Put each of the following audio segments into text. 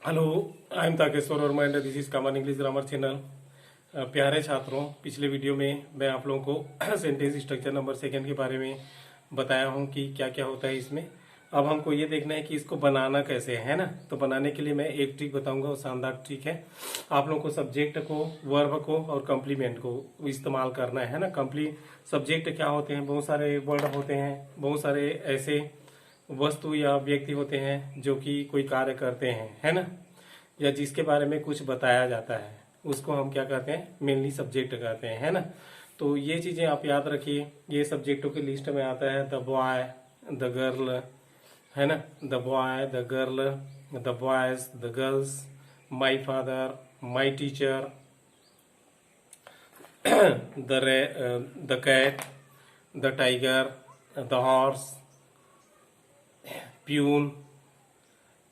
Hello, I am Takeshwar Verma and this is common English grammar channel. प्यारे छात्रों, पिछले video में मैं आप लोगों को सेंटेंस स्ट्रक्चर नंबर सेकंड के बारे में बताया हूं कि क्या क्या होता है इसमें। अब हमको ये देखना है कि इसको बनाना कैसे है ना। तो बनाने के लिए मैं एक ट्रिक बताऊंगा, वो शानदार ट्रिक है। आप लोगों को सब्जेक्ट को, वर्ब को और कम्प्लीमेंट को इस्तेमाल करना है ना। सब्जेक्ट क्या होते हैं, बहुत सारे वर्ड होते हैं, बहुत सारे ऐसे वस्तु या व्यक्ति होते हैं जो कि कोई कार्य करते हैं, है ना, या जिसके बारे में कुछ बताया जाता है, उसको हम क्या कहते हैं, मेनली सब्जेक्ट कहते हैं, है ना। तो ये चीजें आप याद रखिए। ये सब्जेक्टों की लिस्ट में आता है द बॉय, द गर्ल, है ना, the boy, the girl, the boys, the girls, my father, my teacher, the cat, the tiger, the horse, peon,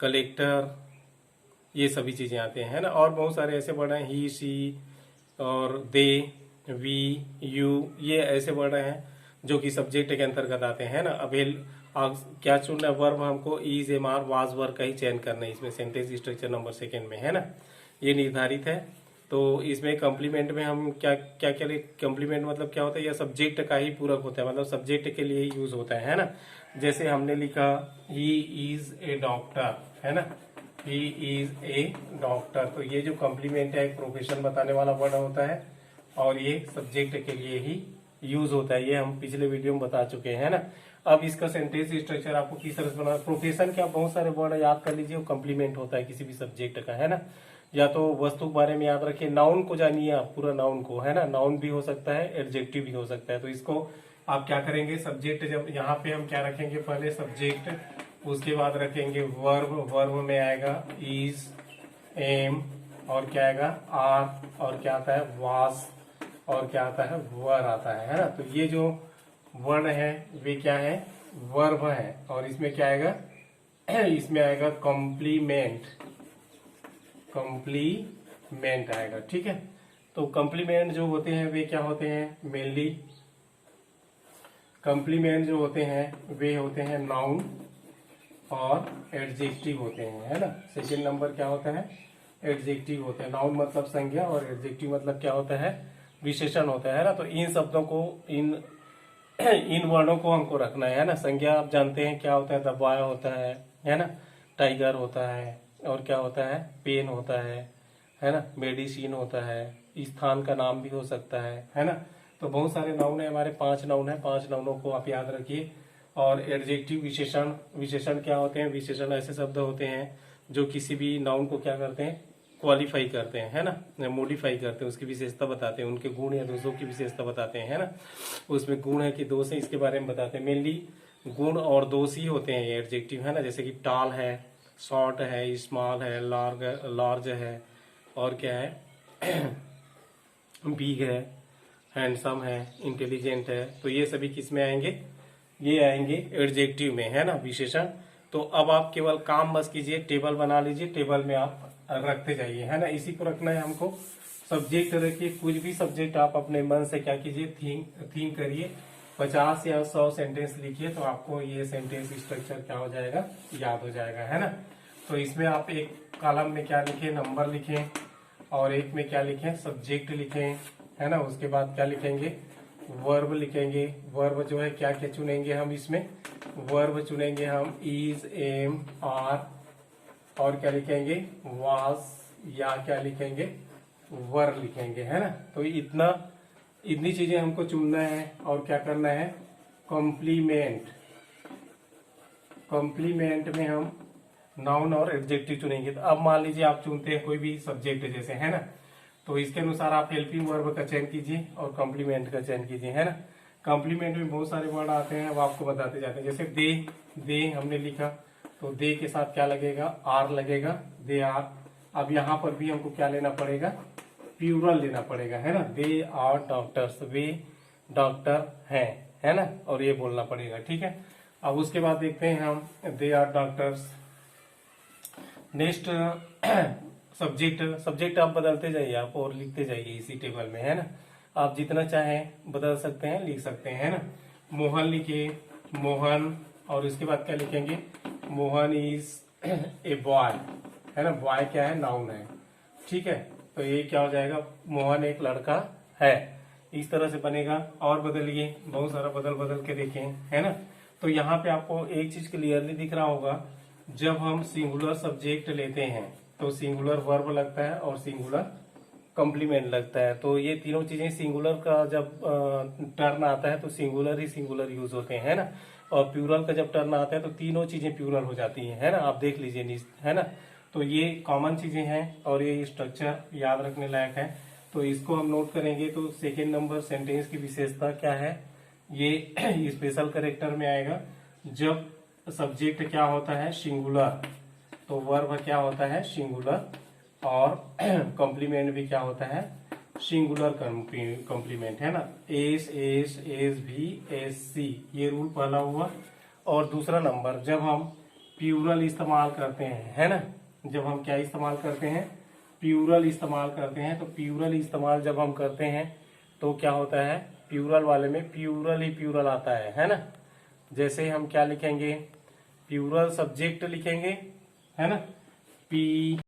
collector, ये सभी चीजें आते हैं, है ना। और बहुत सारे ऐसे वर्ड हैं, ही, सी और दे, वी, यू, ये ऐसे वर्ड हैं जो कि सब्जेक्ट के अंतर्गत आते हैं ना। अब क्या चुनना है, वर्ब हमको इज, एम, आर, वाज, वर का ही चयन करना है इसमें सेंटेंस स्ट्रक्चर नंबर सेकेंड में, है ना। ये निर्धारित है। तो इसमें कम्प्लीमेंट में हम क्या क्या करें, कम्प्लीमेंट मतलब क्या होता है, यह सब्जेक्ट का ही पूरक होता है, मतलब सब्जेक्ट के लिए ही यूज होता है ना। जैसे हमने लिखा ही इज ए डॉक्टर, है ना, ही इज ए डॉक्टर, तो ये जो कम्प्लीमेंट है एक प्रोफेशन बताने वाला वर्ड होता है और ये सब्जेक्ट के लिए ही यूज होता है। ये हम पिछले वीडियो में बता चुके हैं ना। अब इसका सेंटेंस स्ट्रक्चर आपको किस तरह से बनाना, प्रोफेशन क्या, बहुत सारे वर्ड याद कर लीजिए, वो कम्प्लीमेंट होता है किसी भी सब्जेक्ट का, है ना। या तो वस्तु के बारे में याद रखिए, नाउन को जानिए आप, पूरा नाउन को, है ना। नाउन भी हो सकता है, एडजेक्टिव भी हो सकता है। तो इसको आप क्या करेंगे, सब्जेक्ट जब यहाँ पे हम क्या रखेंगे, पहले सब्जेक्ट, उसके बाद रखेंगे वर्ब, वर्ब में आएगा इज, एम, और क्या आएगा आर, और क्या आता है वाज, और क्या आता है वर आता है ना। तो ये जो वर्ड है वे क्या है, वर्ब है। और इसमें क्या आएगा, इसमें आएगा कॉम्प्लीमेंट, कॉम्प्लीमेंट आएगा, ठीक है। तो कॉम्प्लीमेंट जो होते हैं वे क्या होते हैं, मेनली कॉम्प्लीमेंट जो होते हैं वे होते हैं नाउन और एडजेक्टिव होते हैं, है ना। सेकेंड नंबर क्या होता है, एडजेक्टिव होते हैं। नाउन मतलब संज्ञा और एडजेक्टिव मतलब क्या होता है, विशेषण होता है ना। तो इन शब्दों को, इन वर्णों को हमको रखना है ना। संज्ञा आप जानते हैं क्या होता है, द बॉय होता है ना, टाइगर होता है, और क्या होता है, पेन होता है ना, मेडिसिन होता है, स्थान का नाम भी हो सकता है ना। तो बहुत सारे नाउन है हमारे, 5 नाउन है, 5 नाउनों को आप याद रखिए। और एडजेक्टिव विशेषण, विशेषण क्या होते हैं, विशेषण ऐसे शब्द होते हैं जो किसी भी नाउन को क्या करते हैं, क्वालिफाई करते हैं, है ना, मॉडिफाई करते हैं, उसकी विशेषता बताते हैं, उनके गुण या दोषों की विशेषता बताते हैं, है ना। उसमें गुण है कि दोष है, इसके बारे में बताते हैं। मेनली गुण और दोष ही होते हैं ये एडजेक्टिव, है ना। जैसे कि टॉल है, शॉर्ट है, स्मॉल है, लार्ज है, और क्या है, बिग है, हैंडसम है, इंटेलिजेंट है। तो ये सभी किस में आएंगे, ये आएंगे एडजेक्टिव में, है ना, विशेषण। तो अब आप केवल काम बस कीजिए, टेबल बना लीजिए, टेबल में आप रखते जाइए, है ना। इसी को रखना है हमको। सब्जेक्ट रखिए, कुछ भी सब्जेक्ट आप अपने मन से क्या कीजिए, थिंक करिए, 50 या 100 सेंटेंस लिखिए, तो आपको ये सेंटेंस स्ट्रक्चर क्या हो जाएगा, याद हो जाएगा, है ना। तो इसमें आप एक कॉलम में क्या लिखें, नंबर लिखें, और एक में क्या लिखें, सब्जेक्ट लिखें, है ना। उसके बाद क्या लिखेंगे, वर्ब लिखेंगे। वर्ब जो है क्या क्या चुनेंगे हम इसमें, वर्ब चुनेंगे हम इज, एम, आर, और क्या लिखेंगे, वाज, या क्या लिखेंगे, वर लिखेंगे, है ना। तो इतनी चीजें हमको चुनना है। और क्या करना है, कॉम्प्लीमेंट, कॉम्प्लीमेंट में हम नाउन और एडजेक्टिव चुनेंगे। तो अब मान लीजिए आप चुनते हैं कोई भी सब्जेक्ट जैसे, है ना, तो इसके अनुसार आप हेल्पिंग वर्ब का चयन कीजिए और कॉम्प्लीमेंट का चयन कीजिए, है ना। कॉम्प्लीमेंट में बहुत सारे वर्ड आते हैं, वो आपको बताते जाते हैं। जैसे दे हमने लिखा, तो दे के साथ क्या लगेगा, आर लगेगा, दे आर। अब यहाँ पर भी हमको क्या लेना पड़ेगा, प्लूरल लेना पड़ेगा, है ना। दे आर डॉक्टर्स, वे डॉक्टर हैं, है ना, और ये बोलना पड़ेगा, ठीक है। अब उसके बाद देखते हैं हम, they are doctors. Next subject आप बदलते जाइए, आप और लिखते जाइए इसी टेबल में, है ना। आप जितना चाहें बदल सकते हैं, लिख सकते हैं, है ना। मोहन लिखिए, मोहन, और इसके बाद क्या लिखेंगे, मोहन इज ए बॉय, है ना, बॉय क्या है, नाउन है। ठीक है, तो ये क्या हो जाएगा, मोहन एक लड़का है। इस तरह से बनेगा। और बदलिए, बहुत सारा बदल बदल के देखें, है ना। तो यहाँ पे आपको एक चीज क्लियरली दिख रहा होगा, जब हम सिंगुलर सब्जेक्ट लेते हैं तो सिंगुलर वर्ब लगता है और सिंगुलर कॉम्प्लीमेंट लगता है। तो ये तीनों चीजें सिंगुलर का जब टर्न आता है तो सिंगुलर ही सिंगुलर यूज होते हैं, है ना। और प्लूरल का जब टर्न आता है तो तीनों चीजें प्लूरल हो जाती हैं, है ना। आप देख लीजिए, है ना। तो ये कॉमन चीजें हैं और ये स्ट्रक्चर याद रखने लायक है। तो इसको हम नोट करेंगे। तो सेकेंड नंबर सेंटेंस की विशेषता क्या है, ये स्पेशल कैरेक्टर में आएगा जब सब्जेक्ट क्या होता है, सिंगुलर, तो वर्ब क्या होता है, सिंगुलर, और कॉम्प्लीमेंट भी क्या होता है, सिंगुलर कॉम्प्लीमेंट, है ना। एस एस एस भी एस सी, ये रूल पहला हुआ। और दूसरा नंबर, जब हम प्लूरल इस्तेमाल करते हैं, है ना, जब हम क्या इस्तेमाल करते हैं, प्लूरल इस्तेमाल करते हैं, तो प्लूरल इस्तेमाल जब हम करते हैं तो क्या होता है, प्लूरल वाले में प्लूरल ही प्लूरल आता है ना। जैसे हम क्या लिखेंगे, प्लूरल सब्जेक्ट लिखेंगे, है ना, पी